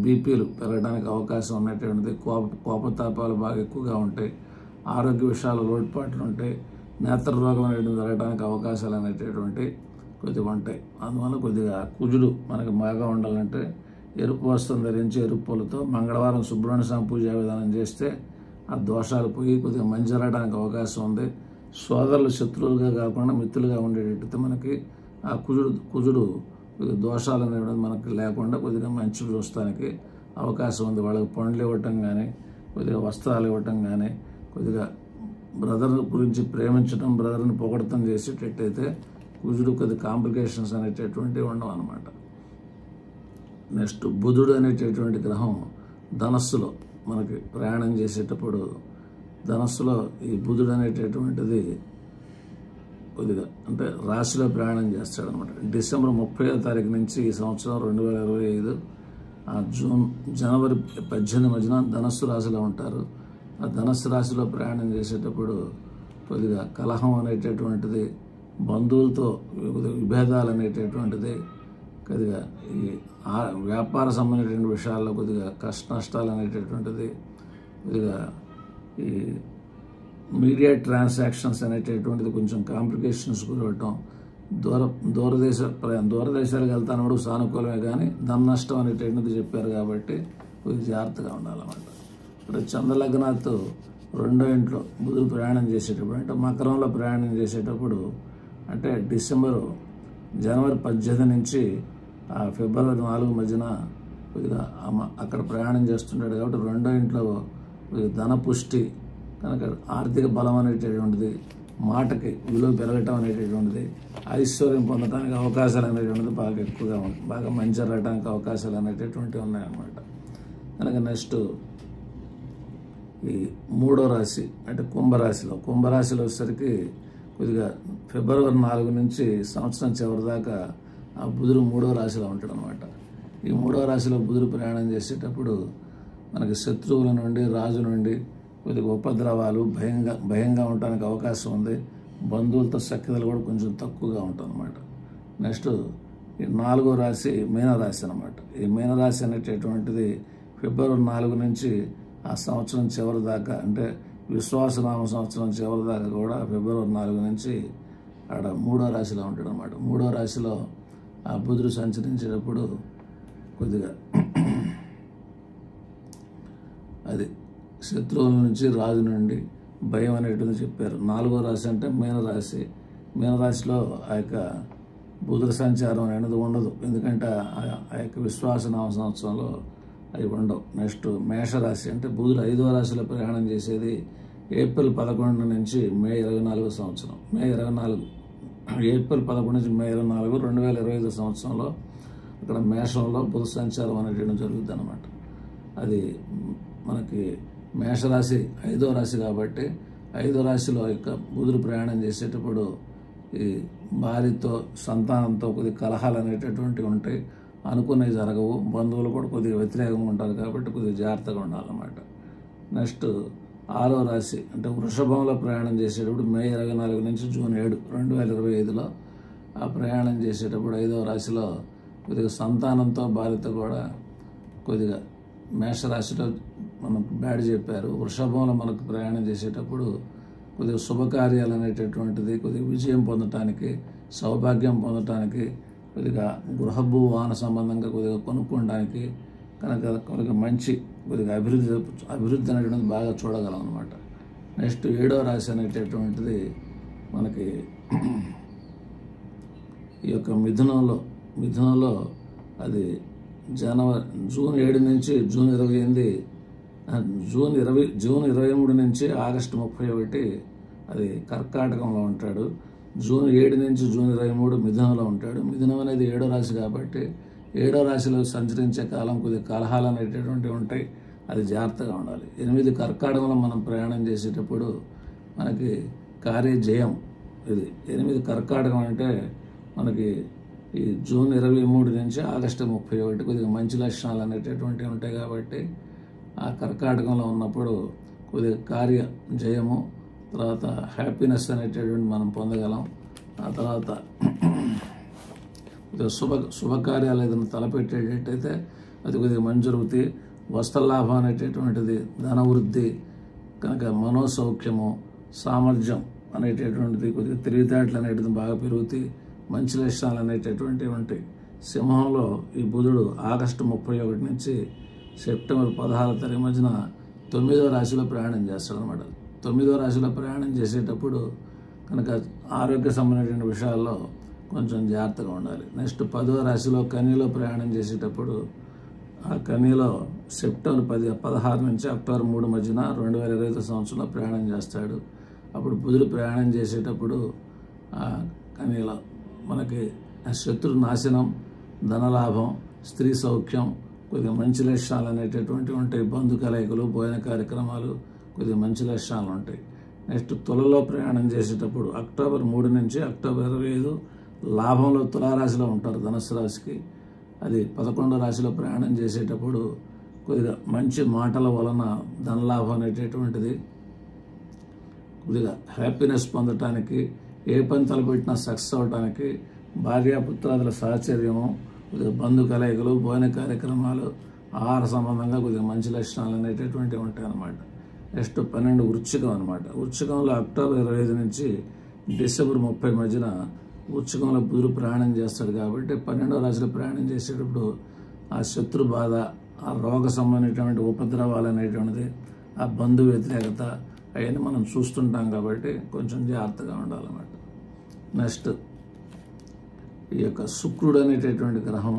బీపీలు పెరగడానికి అవకాశం ఉన్నటువంటిది, కోపతాపాలు బాగా ఎక్కువగా ఉంటాయి, ఆరోగ్య విషయాలు లోటుపాట్లు ఉంటాయి, నేత్ర రోగం అనేటువంటి జరగడానికి అవకాశాలు అనేటటువంటి కొద్దిగా ఉంటాయి. అందువల్ల కొద్దిగా కుజుడు మనకు బాగా ఉండాలంటే ఎరుపు వస్త్రం ధరించి ఎరుపు పూలతో మంగళవారం సుబ్రహ్మణ్య స్వామి పూజా విధానం చేస్తే ఆ దోషాలు పోయి కొద్దిగా మంచి జరగడానికి అవకాశం ఉంది. సోదరులు శత్రువులుగా కాకుండా మిత్రులుగా ఉండేటట్టు మనకి ఆ కుజుడు దోషాలు అనేవి మనకి లేకుండా కొద్దిగా మంచి చూస్తానికి అవకాశం ఉంది. వాళ్ళకి పండ్లు ఇవ్వటం కానీ, కొద్దిగా వస్త్రాలు ఇవ్వటం కానీ, కొద్దిగా బ్రదర్ గురించి ప్రేమించడం, బ్రదర్ని పొగడటం చేసేటట్టయితే కుజుడు కొద్ది కాంప్లికేషన్స్ అనేటటువంటివి ఉండవు అన్నమాట. నెక్స్ట్ బుధుడు అనేటటువంటి గ్రహం ధనస్సులో మనకి ప్రయాణం చేసేటప్పుడు ధనస్సులో ఈ బుధుడు అనేటటువంటిది కొద్దిగా అంటే రాశిలో ప్రయాణం చేస్తాడనమాట. డిసెంబర్ 30వ తారీఖు నుంచి ఈ సంవత్సరం 2025 జనవరి 18 మధ్యన ధనస్సు రాశిలో ఉంటారు. ఆ ధనస్సు రాశిలో ప్రయాణం చేసేటప్పుడు కొద్దిగా కలహం అనేటటువంటిది, బంధువులతో విభేదాలు అనేటటువంటిది, కొద్దిగా ఈ వ్యాపార సంబంధించిన విషయాల్లో కొద్దిగా కష్ట నష్టాలు అనేటటువంటిది, కొద్దిగా ఈ మీడియా ట్రాన్సాక్షన్స్ అనేటటువంటిది కొంచెం కాంప్లికేషన్స్ గురవటం, దూరదేశాలకు వెళ్తానప్పుడు సానుకూలమే కానీ ధన నష్టం అనేటటువంటిది చెప్పారు కాబట్టి కొద్దిగా జాగ్రత్తగా ఉండాలన్నమాట. ఇప్పుడు చంద్రలగ్నాథ్ 2వ ఇంట్లో బుధుడు ప్రయాణం చేసేటప్పుడు అంటే మకరంలో ప్రయాణం చేసేటప్పుడు అంటే జనవరి 18 నుంచి ఫిబ్రవరి 4 మధ్యన కొద్దిగా అక్కడ ప్రయాణం చేస్తుంటాడు కాబట్టి 2వ ఇంట్లో ధన పుష్టి కనుక ఆర్థిక బలం అనేటటువంటిది, మాటకి విలువ పెరగటం అనేటటువంటిది, ఐశ్వర్యం పొందడానికి అవకాశాలు అనేటువంటిది బాగా ఎక్కువగా ఉంటుంది. బాగా మంచి జరగడానికి అవకాశాలు అనేటటువంటివి ఉన్నాయన్నమాట. కనుక నెక్స్ట్ ఈ 3వ రాశి అంటే కుంభరాశిలో వచ్చేసరికి కొద్దిగా ఫిబ్రవరి 4 నుంచి సంవత్సరం చివరి దాకా ఆ బుధుడు 3వ రాశిలో ఉంటాడు అనమాట. ఈ 3వ రాశిలో బుధుడు ప్రయాణం చేసేటప్పుడు మనకి శత్రువుల నుండి, రాజు నుండి కొద్దిగా ఉపద్రవాలు, భయంగా ఉండడానికి అవకాశం ఉంది. బంధువులతో సఖ్యతలు కూడా కొంచెం తక్కువగా ఉంటుంది అనమాట. నెక్స్ట్ ఈ 4వ రాశి మీనరాశి అనమాట. ఈ మీనరాశి అనేటటువంటిది ఫిబ్రవరి 4 నుంచి ఆ సంవత్సరం చివరి దాకా అంటే విశ్వాసనామ సంవత్సరం చివరి దాకా కూడా ఫిబ్రవరి 4 నుంచి ఆడ 3వ రాశిలో ఉంటాడు అనమాట. 3వ రాశిలో ఆ బుధుడు సంచరించేటప్పుడు కొద్దిగా అది శత్రువుల నుంచి, రాజు నుండి భయం అనేటువంటి చెప్పారు. 4వ రాశి అంటే మీనరాశిలో ఆ యొక్క బుధుడు సంచారం అనేది ఉండదు, ఎందుకంటే ఆ యొక్క విశ్వాసనామ సంవత్సరంలో అవి ఉండవు. నెక్స్ట్ మేషరాశి అంటే బుధుడు 5వ రాశిలో ప్రయాణం చేసేది ఏప్రిల్ 11 నుంచి మే 24 సంవత్సరం. ఏప్రిల్ 11 నుంచి మే 24 2025 సంవత్సరంలో అక్కడ మేషంలో బుధ సంచారం అనేటువంటి జరుగుతుంది అనమాట. అది మనకి మేషరాశి 5వ రాశి కాబట్టి 5వ రాశిలో యొక్క బుధుడు ప్రయాణం చేసేటప్పుడు ఈ భార్యతో, సంతానంతో కొద్దిగా కలహాలు అనేటటువంటివి ఉంటాయి. అనుకున్నవి జరగవు. బంధువులు కూడా కొద్దిగా వ్యతిరేకంగా ఉంటారు కాబట్టి కొద్దిగా జాగ్రత్తగా ఉండాలన్నమాట. నెక్స్ట్ 6వ రాశి అంటే వృషభంలో ప్రయాణం చేసేటప్పుడు మే 24 నుంచి జూన్ 7 2025లో ఆ ప్రయాణం చేసేటప్పుడు 5వ రాశిలో కొద్దిగా సంతానంతో భార్యతో కూడా కొద్దిగా మేషరాశిలో మనకు బ్యాడ్ చెప్పారు. వృషభంలో మనకు ప్రయాణం చేసేటప్పుడు కొద్దిగా శుభకార్యాలు అనేటటువంటిది కొద్దిగా విజయం పొందటానికి, సౌభాగ్యం పొందటానికి, కొద్దిగా గృహభూ వాహన సంబంధంగా కొద్దిగా కొనుక్కోవడానికి కనుక కొద్దిగా మంచి కొద్దిగా అభివృద్ధి అనేటువంటిది బాగా చూడగలం అనమాట. నెక్స్ట్ 7వ రాశి అనేటటువంటిది మనకి ఈ యొక్క మిథునంలో అది జూన్ 7 నుంచి జూన్ 28, జూన్ 23 నుంచి ఆగస్టు 31 అది కర్కాటకంలో ఉంటాడు. జూన్ 7 నుంచి జూన్ 23 మిథునంలో ఉంటాడు. మిథునం అనేది 7వ రాశి కాబట్టి 7వ రాశిలో సంచరించే కాలం కొద్దిగా కలహాలు అనేటటువంటివి ఉంటాయి. అది జాగ్రత్తగా ఉండాలి. 8 కర్కాటకంలో మనం ప్రయాణం చేసేటప్పుడు మనకి కార్యజయం. ఇది 8 కర్కాటకం అంటే మనకి ఈ జూన్ 23 నుంచి ఆగస్టు 31 కొద్దిగా మంచి లక్షణాలు అనేటటువంటివి ఉంటాయి కాబట్టి ఆ కర్కాటకంలో ఉన్నప్పుడు కొద్దిగా కార్య జయము, తర్వాత హ్యాపీనెస్ అనేటటువంటి మనం పొందగలం. ఆ తర్వాత కొద్దిగా శుభకార్యాలు ఏదైనా తలపెట్టేటట్టయితే అది కొద్దిగా మంచి జరుగుతాయి. వస్త్రలాభం అనేటటువంటిది, ధనవృద్ధి, కనుక మనోసౌఖ్యము, సామర్థ్యం అనేటటువంటిది, కొద్దిగా తెలివితేటలు అనేటిది బాగా పెరుగుతాయి. మంచి లక్షణాలు అనేటటువంటివి ఉంటాయి. సింహంలో ఈ బుధుడు ఆగస్టు 31 నుంచి సెప్టెంబర్ 16 తారీఖు మధ్యన 9వ రాశిలో ప్రయాణం చేస్తాడు అనమాట. 9వ రాశిలో ప్రయాణం చేసేటప్పుడు కనుక ఆరోగ్య సంబంధించిన విషయాల్లో కొంచెం జాగ్రత్తగా ఉండాలి. నెక్స్ట్ 10వ రాశిలో కన్యలో ప్రయాణం చేసేటప్పుడు ఆ కన్యలో సెప్టెంబర్ 16 నుంచి అక్టోబర్ 3 మధ్యన 2025 సంవత్సరంలో ప్రయాణం చేస్తాడు. అప్పుడు బుధుడు ప్రయాణం చేసేటప్పుడు ఆ కన్యలో మనకి శత్రు నాశనం, ధనలాభం, స్త్రీ సౌఖ్యం, కొద్దిగా మంచి లక్షణాలు అనేటటువంటివి ఉంటాయి. బంధు కలయికలు, భోజన కార్యక్రమాలు, కొద్దిగా మంచి లక్షణాలు ఉంటాయి. నెక్స్ట్ తులలో ప్రయాణం చేసేటప్పుడు అక్టోబర్ 3 నుంచి అక్టోబర్ 25 లాభంలో తులారాశిలో ఉంటారు. ధనుస్సు రాశికి అది 11వ రాశిలో ప్రయాణం చేసేటప్పుడు కొద్దిగా మంచి మాటల వలన ధనలాభం అనేటటువంటిది, కొద్దిగా హ్యాపీనెస్ పొందటానికి, ఏ పని తలపెట్టినా సక్సెస్ అవడానికి, భార్యాపుత్రాదుల సహచర్యము, కొద్దిగా బంధు కలయికలు, భోజన కార్యక్రమాలు, ఆహార సంబంధంగా కొద్దిగా మంచి లక్షణాలు అనేటటువంటివి ఉంటాయి అన్నమాట. నెక్స్ట్ 12 వృశ్చికం అనమాట. వృశ్చికంలో అక్టోబర్ 25 నుంచి డిసెంబర్ 30 మధ్యన వృశ్చికంలో బుధుడు ప్రయాణం చేస్తాడు కాబట్టి 12వ రాశిలో ప్రయాణం చేసేటప్పుడు ఆ శత్రు బాధ, ఆ రోగ సంబంధించినటువంటి ఉపద్రవాలు అనేటువంటిది, ఆ బంధు వ్యతిరేకత అవన్నీ మనం చూస్తుంటాం కాబట్టి కొంచెం జాగ్రత్తగా ఉండాలన్నమాట. నెక్స్ట్ ఈ యొక్క శుక్రుడు అనేటటువంటి గ్రహం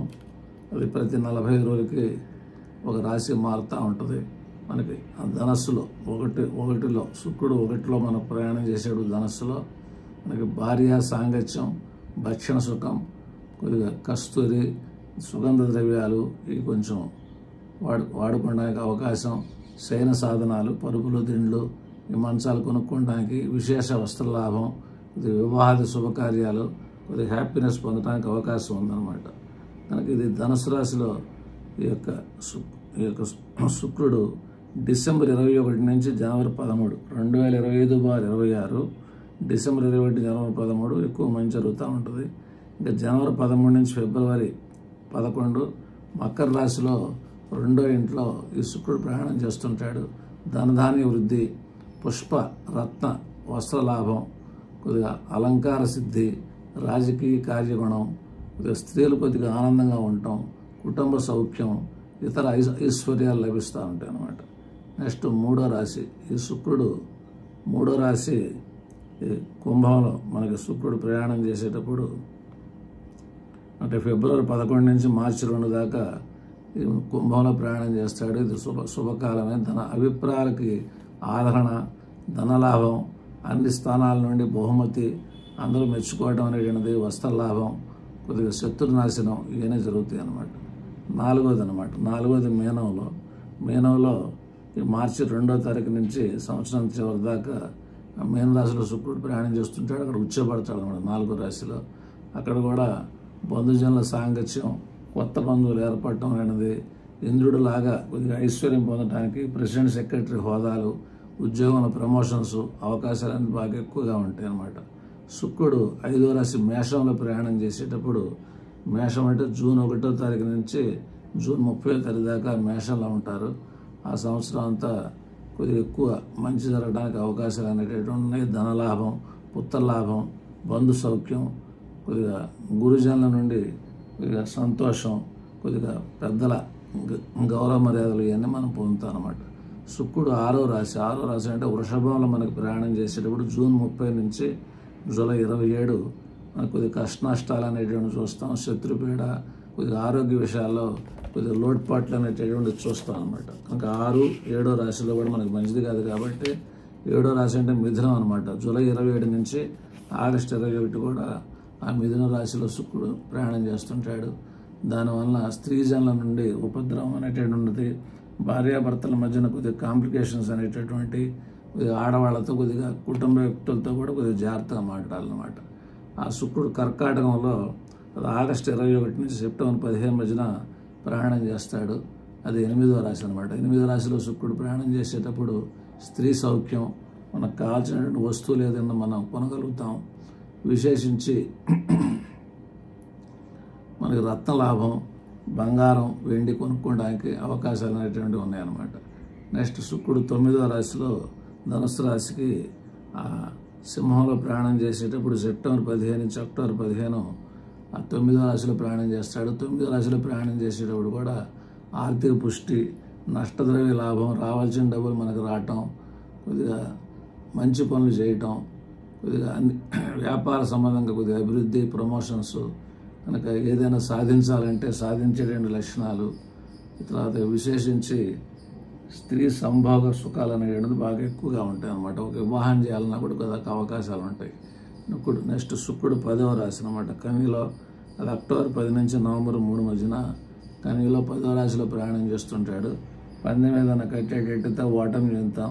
అది ప్రతి 45 రోజులకి ఒక రాశి మారుతూ ఉంటుంది. మనకి ఆ ధనస్సులో ఒకటిలో శుక్రుడు 1లో మనం ప్రయాణం చేసేటప్పుడు ధనస్సులో మనకి భార్య సాంగత్యం, భక్షణ సుఖం, కొద్దిగా కస్తూరి, సుగంధ ద్రవ్యాలు ఇవి కొంచెం వాడుకోవడానికి అవకాశం, శయన సాధనాలు, పరుపులు, దిండ్లు, ఈ మంచాలు కొనుక్కోవడానికి, విశేష వస్త్రలాభం, కొద్దిగా వివాహాది శుభకార్యాలు, కొద్దిగా హ్యాపీనెస్ పొందడానికి అవకాశం ఉందన్నమాట. కనుక ఇది ధనుసు రాశిలో ఈ యొక్క శుక్రుడు డిసెంబర్ 21 నుంచి జనవరి 13, 2025/26 డిసెంబర్ 21 జనవరి 13 ఎక్కువ మంచి జరుగుతూ ఉంటుంది. ఇంకా జనవరి 13 నుంచి ఫిబ్రవరి 11 మకర రాశిలో 2వ ఇంట్లో ఈ శుక్రుడు ప్రయాణం చేస్తుంటాడు. ధనధాన్య వృద్ధి, పుష్ప రత్న వస్త్రలాభం, కొద్దిగా అలంకార సిద్ధి, రాజకీయ కార్యగుణం, కొద్దిగా స్త్రీలు కొద్దిగా ఆనందంగా ఉండటం, కుటుంబ సౌఖ్యం, ఇతర ఐశ్వర్యాలు లభిస్తూ ఉంటాయి అన్నమాట. నెక్స్ట్ 3వ రాశి. ఈ శుక్రుడు 3వ రాశి కుంభంలో మనకి శుక్రుడు ప్రయాణం చేసేటప్పుడు అంటే ఫిబ్రవరి 11 నుంచి మార్చి 2 దాకా ఈ కుంభంలో ప్రయాణం చేస్తాడు. ఇది శుభకాలమే. ధన అభిప్రాయాలకి ఆదరణ, ధనలాభం, అన్ని స్థానాల నుండి బహుమతి, అందరూ మెచ్చుకోవడం అనేటువంటిది, వస్త్రలాభం, కొద్దిగా శత్రునాశనం ఇవన్నీ జరుగుతాయి అన్నమాట. 4వది మీనంలో ఈ మార్చి 2వ తారీఖు నుంచి సంవత్సరం చివరి దాకా మీన రాశిలో శుక్రుడు ప్రయాణం చేస్తుంటాడు. అక్కడ ఉచ్చపడతాడు అన్నమాట 4వ రాశిలో. అక్కడ కూడా బంధుజనుల సాంగత్యం, కొత్త బంధువులు ఏర్పడటం అనేది, ఇంద్రుడు లాగా కొద్దిగా ఐశ్వర్యం పొందడానికి ప్రెసిడెంట్, సెక్రటరీ హోదాలు, ఉద్యోగంలో ప్రమోషన్స్ అవకాశాలు బాగా ఎక్కువగా ఉంటాయి అన్నమాట. శుక్రుడు 5వ రాశి మేషంలో ప్రయాణం చేసేటప్పుడు, మేషం అంటే జూన్ 1వ తారీఖు నుంచి జూన్ 30వ తారీఖు దాకా మేషంలో ఉంటారు. ఆ సంవత్సరం అంతా కొద్దిగా ఎక్కువ మంచి జరగడానికి అవకాశాలు అనేటటువంటి ఉన్నాయి. ధనలాభం, పుత్రలాభం, బంధు సౌఖ్యం, కొద్దిగా గురుజనుల నుండి కొద్దిగా సంతోషం, కొద్దిగా పెద్దల గౌరవ మర్యాదలు ఇవన్నీ మనం పొందుతాం అన్నమాట. శుక్రుడు 6వ రాశి అంటే వృషభంలో మనకు ప్రయాణం చేసేటప్పుడు జూన్ 30 నుంచి జూలై 27 మనకు కొద్దిగా కష్టనష్టాలు అనేటువంటి చూస్తాం. శత్రుపీడ, కొద్దిగా ఆరోగ్య విషయాల్లో కొద్దిగా లోటుపాట్లు అనేటటువంటి చూస్తాం అనమాట. కనుక 6, 7వ రాశిలో కూడా మనకు మంచిది కాదు కాబట్టి 7వ రాశి అంటే మిథునం అనమాట. జూలై 27 నుంచి ఆగస్టు 21 కూడా ఆ మిథున రాశిలో శుక్రుడు ప్రయాణం చేస్తుంటాడు. దానివల్ల స్త్రీజనుల నుండి ఉపద్రవం అనేటటువంటిది, భార్యాభర్తల మధ్యన కొద్దిగా కాంప్లికేషన్స్ అనేటటువంటి, కొద్దిగా ఆడవాళ్లతో కొద్దిగా కుటుంబ వ్యక్తులతో కూడా కొద్దిగా జాగ్రత్తగా మాట్లాడాలన్నమాట. ఆ శుక్రుడు కర్కాటకంలో ఆగస్టు 21 నుంచి సెప్టెంబర్ 15 మధ్యన ప్రయాణం చేస్తాడు. అది 8వ రాశి అనమాట. 8వ రాశిలో శుక్రుడు ప్రయాణం చేసేటప్పుడు స్త్రీ సౌఖ్యం, మనకు కావాల్సినటువంటి వస్తువులు ఏదైనా మనం కొనగలుగుతాం. విశేషించి మనకి రత్న లాభం, బంగారం, వెండి కొనుక్కోవడానికి అవకాశాలు అనేటువంటివి ఉన్నాయన్నమాట. నెక్స్ట్ శుక్రుడు 9వ రాశిలో ధనుస్సు రాశికి సింహంలో ప్రయాణం చేసేటప్పుడు సెప్టెంబర్ 15 నుంచి అక్టోబర్ 15 ఆ 9వ రాశిలో ప్రయాణం చేస్తాడు. 9వ రాశిలో ప్రయాణం చేసేటప్పుడు కూడా ఆర్థిక పుష్టి, నష్టద్రవ్య లాభం, రావాల్సిన డబ్బులు మనకు రావటం, కొద్దిగా మంచి పనులు చేయటం, కొద్దిగా అన్ని వ్యాపార సంబంధంగా కొద్దిగా అభివృద్ధి, ప్రమోషన్స్, కనుక ఏదైనా సాధించాలంటే సాధించేటువంటి లక్షణాలు. తర్వాత విశేషించి స్త్రీ సంభోగ సుఖాలు అనేటువంటిది బాగా ఎక్కువగా ఉంటాయి అన్నమాట. ఒక వివాహం చేయాలన్నా కూడా కొద్దిగా అవకాశాలు ఉంటాయి. నెక్స్ట్ శుక్రుడు 10వ రాశి అనమాట. కన్యలో అది అక్టోబర్ 10 నుంచి నవంబర్ 3 మధ్యన కన్యలో 10వ రాశిలో ప్రయాణం చేస్తుంటాడు. పందెం ఏదైనా కట్టేటట్టయితే ఓటమి చెందుతాం.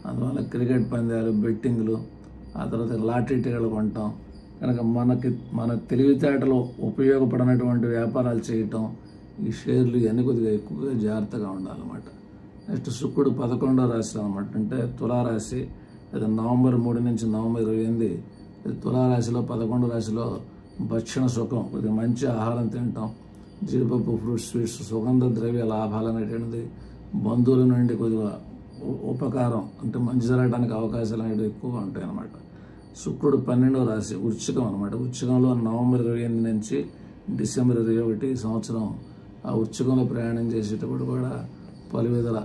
అందువల్ల క్రికెట్ పందాలు, బెట్టింగ్లు, ఆ తర్వాత లాటరీ టికెట్లు కొంటాం. కనుక మన తెలివితేటలో ఉపయోగపడినటువంటి వ్యాపారాలు చేయటం, ఈ షేర్లు ఇవన్నీ కొద్దిగా ఎక్కువగా జాగ్రత్తగా ఉండాలన్నమాట. నెక్స్ట్ శుక్రుడు 11వ రాశి అనమాట. అంటే తులారాశి. అది నవంబర్ 3 నుంచి నవంబర్ 28. తులారాశిలో 11వ రాశిలో భక్షణ సుఖం, కొద్దిగా మంచి ఆహారం తింటాం, జీడిపప్పు, ఫ్రూట్స్, స్వీట్స్, సుగంధ ద్రవ్య లాభాలు అనేటువంటిది, బంధువుల నుండి కొద్దిగా ఉపకారం అంటే మంచి జరగడానికి అవకాశాలు అనేవి ఎక్కువగా ఉంటాయి అన్నమాట. శుక్రుడు 12వ రాశి వృశ్చికం అనమాట. వృశ్చికంలో నవంబర్ 28 నుంచి డిసెంబర్ 21 సంవత్సరం ఆ వృశ్చికంలో ప్రయాణం చేసేటప్పుడు కూడా పలు విధాల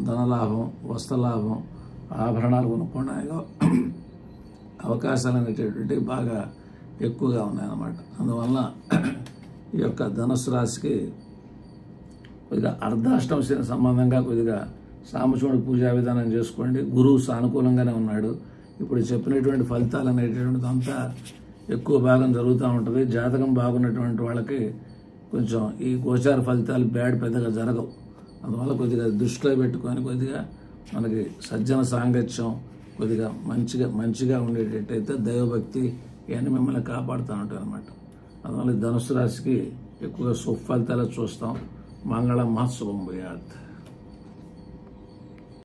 ధనలాభం, వస్త్రలాభం, ఆభరణాలు కొనుక్కోవడానికి అవకాశాలు అనేటటువంటి బాగా ఎక్కువగా ఉన్నాయన్నమాట. అందువల్ల ఈ యొక్క ధనుస్సు రాశికి కొద్దిగా అర్ధాష్టమ శని సంబంధంగా కొద్దిగా సాంబశివుడి పూజా విధానం చేసుకోండి. గురువు సానుకూలంగానే ఉన్నాడు. ఇప్పుడు చెప్పినటువంటి ఫలితాలు అనేటటువంటిది అంతా ఎక్కువ భాగం జరుగుతూ ఉంటుంది. జాతకం బాగున్నటువంటి వాళ్ళకి కొంచెం ఈ గోచార ఫలితాలు పెద్దగా జరగవు. అందువల్ల కొద్దిగా దృష్టిలో పెట్టుకొని కొద్దిగా మనకి సజ్జన సాంగత్యం కొద్దిగా మంచిగా ఉండేటట్టయితే దైవభక్తి ఇవన్నీ మిమ్మల్ని కాపాడుతూ ఉంటాయి అన్నమాట. అందువల్ల ధనుసు రాశికి ఎక్కువగా శుభ ఫలితాలు చూస్తాం. మంగళం మహశుభం భూయాత్.